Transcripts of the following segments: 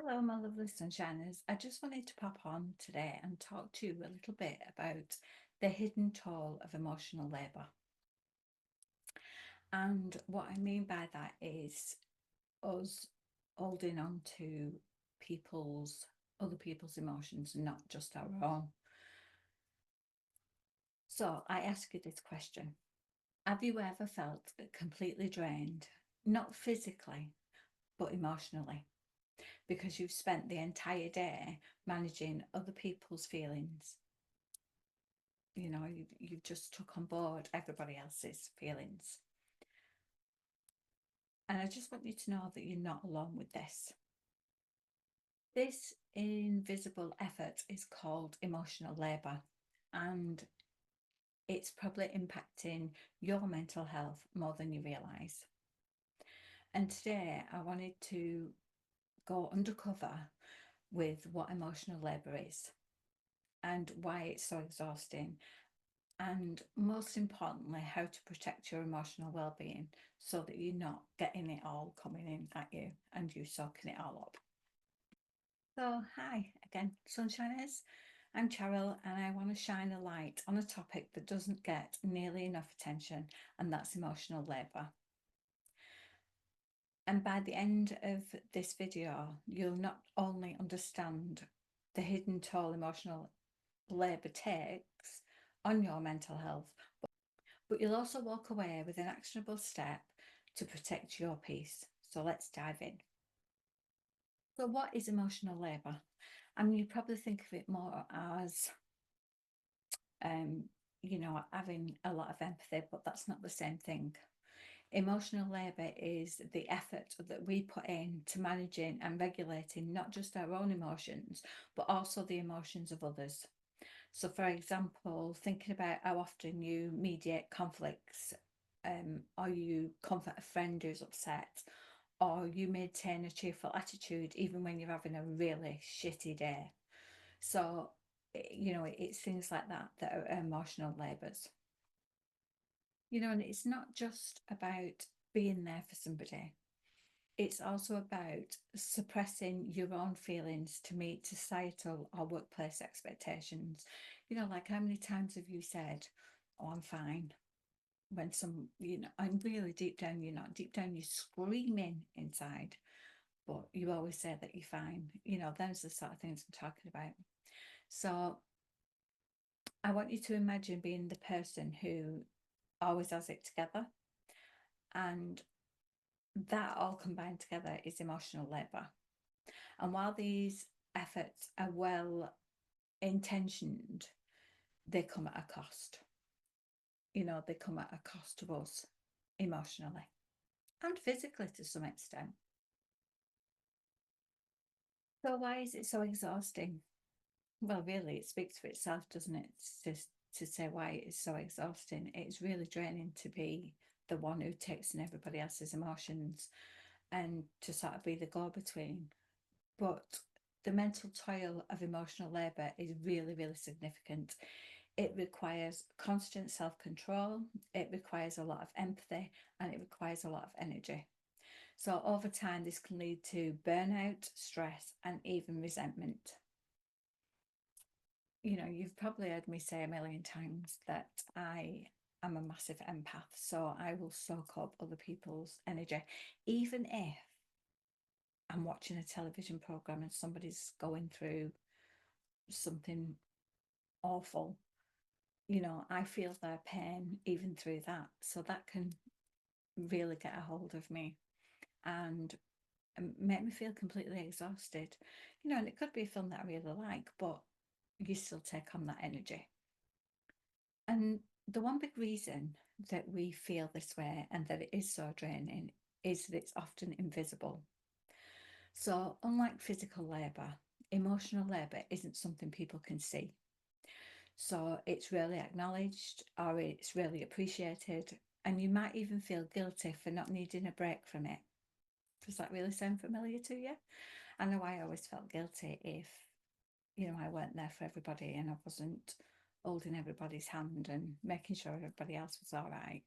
Hello, my lovely sunshiners. I just wanted to pop on today and talk to you a little bit about the hidden toll of emotional labour. And what I mean by that is us holding on to other people's emotions, not just our own. So I ask you this question. Have you ever felt completely drained, not physically, but emotionally? Because you've spent the entire day managing other people's feelings. You've just took on board everybody else's feelings. And I just want you to know that you're not alone with this. This invisible effort is called emotional labour, and it's probably impacting your mental health more than you realise. And today I wanted to go undercover with what emotional labour is and why it's so exhausting, and most importantly, how to protect your emotional well-being so that you're not getting it all coming in at you and you soaking it all up. So hi again, sunshiners. I'm Cheryl, and I want to shine a light on a topic that doesn't get nearly enough attention, and that's emotional labour. And by the end of this video, you'll not only understand the hidden toll emotional labour takes on your mental health, but you'll also walk away with an actionable step to protect your peace. So let's dive in. So what is emotional labour? I mean, you probably think of it more as, having a lot of empathy, but that's not the same thing. Emotional labour is the effort that we put in to managing and regulating not just our own emotions, but also the emotions of others. So, for example, thinking about how often you mediate conflicts, or you comfort a friend who's upset, or you maintain a cheerful attitude even when you're having a really shitty day. So, it's things like that that are emotional labours. And it's not just about being there for somebody. It's also about suppressing your own feelings to meet societal or workplace expectations. Like how many times have you said, "Oh, I'm fine," when and really deep down, you're not. Deep down, you're screaming inside, but you always say that you're fine. Those are the sort of things I'm talking about. So I want you to imagine being the person who always has it together, and that all combined together is emotional labour. And while these efforts are well intentioned, they come at a cost. They come at a cost to us emotionally and physically to some extent. So, why is it so exhausting? Well, really, it speaks for itself, doesn't it? To say why it's so exhausting. It's really draining to be the one who takes in everybody else's emotions and to sort of be the go-between. But the mental toil of emotional labour is really, really significant. It requires constant self-control, it requires a lot of empathy, and it requires a lot of energy. So over time, this can lead to burnout, stress, and even resentment. You've probably heard me say a million times that I am a massive empath, so I will soak up other people's energy, even if I'm watching a television program and somebody's going through something awful. I feel their pain even through that. So that can really get a hold of me and make me feel completely exhausted. And it could be a film that I really like, but you still take on that energy. And the one big reason that we feel this way and that it is so draining is that it's often invisible. So, unlike physical labour, emotional labour isn't something people can see. So, it's rarely acknowledged or it's rarely appreciated. And you might even feel guilty for not needing a break from it. Does that really sound familiar to you? I know I always felt guilty if, I weren't there for everybody and I wasn't holding everybody's hand and making sure everybody else was all right.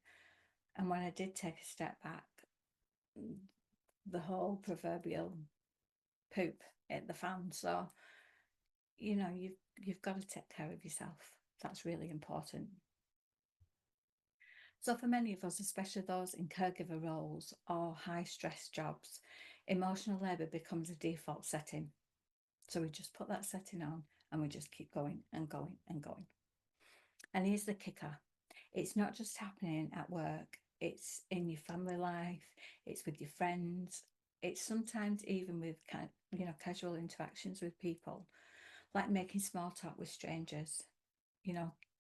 And when I did take a step back, the whole proverbial poop at the fan. So, you know, you've got to take care of yourself. That's really important. So for many of us, especially those in caregiver roles or high stress jobs, emotional labour becomes a default setting. So we just put that setting on and we just keep going and going and going. And here's the kicker. It's not just happening at work, it's in your family life, it's with your friends, it's sometimes even with casual interactions with people, like making small talk with strangers,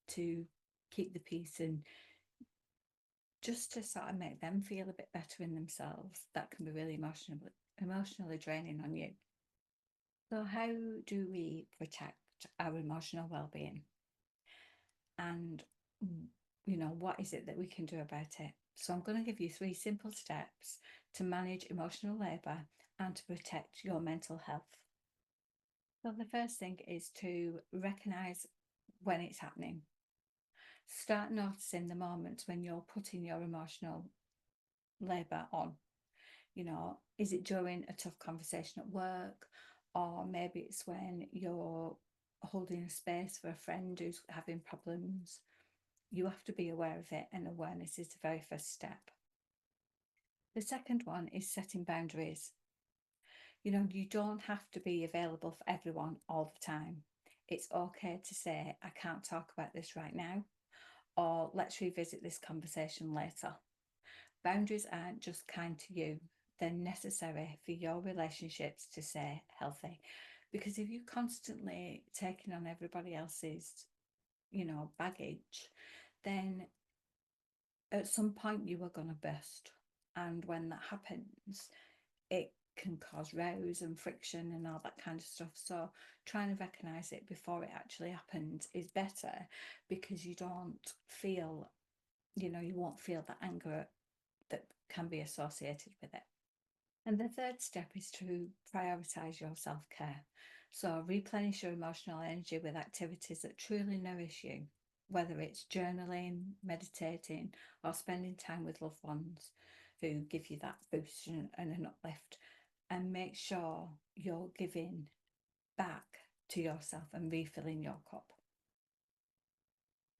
to keep the peace and just to sort of make them feel a bit better in themselves. That can be really emotionally draining on you. So how do we protect our emotional well-being? And what is it that we can do about it? So I'm going to give you 3 simple steps to manage emotional labour and to protect your mental health. So the first thing is to recognise when it's happening. Start noticing the moments when you're putting your emotional labour on. Is it during a tough conversation at work, or maybe it's when you're holding a space for a friend who's having problems? You have to be aware of it, and awareness is the very first step. The second one is setting boundaries. You don't have to be available for everyone all the time. It's okay to say, I can't talk about this right now, or let's revisit this conversation later. Boundaries aren't just kind to you, they're necessary for your relationships to stay healthy. Because if you're constantly taking on everybody else's, baggage, then at some point you are going to burst. And when that happens, it can cause rows and friction and all that kind of stuff. So trying to recognize it before it actually happens is better, because you don't feel, you won't feel the anger that can be associated with it. And the third step is to prioritize your self-care. So replenish your emotional energy with activities that truly nourish you, whether it's journaling, meditating, or spending time with loved ones who give you that boost and an uplift. And make sure you're giving back to yourself and refilling your cup.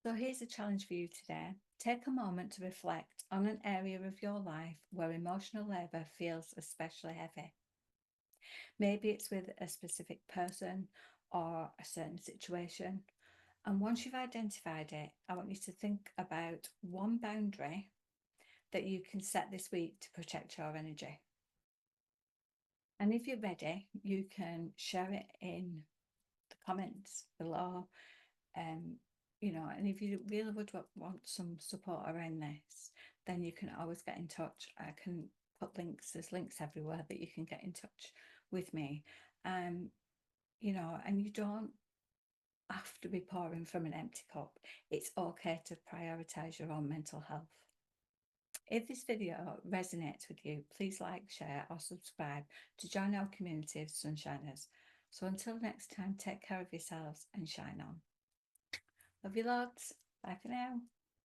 So here's a challenge for you today. Take a moment to reflect on an area of your life where emotional labour feels especially heavy. Maybe it's with a specific person or a certain situation. And once you've identified it, I want you to think about one boundary that you can set this week to protect your energy. And if you're ready, you can share it in the comments below. And if you really would want some support around this, then you can always get in touch. I can put links, there's links everywhere that you can get in touch with me. And you don't have to be pouring from an empty cup. It's okay to prioritize your own mental health. If this video resonates with you, please like, share, or subscribe to join our community of Sunshiners. So until next time, take care of yourselves and shine on. Love you lots. Bye for now.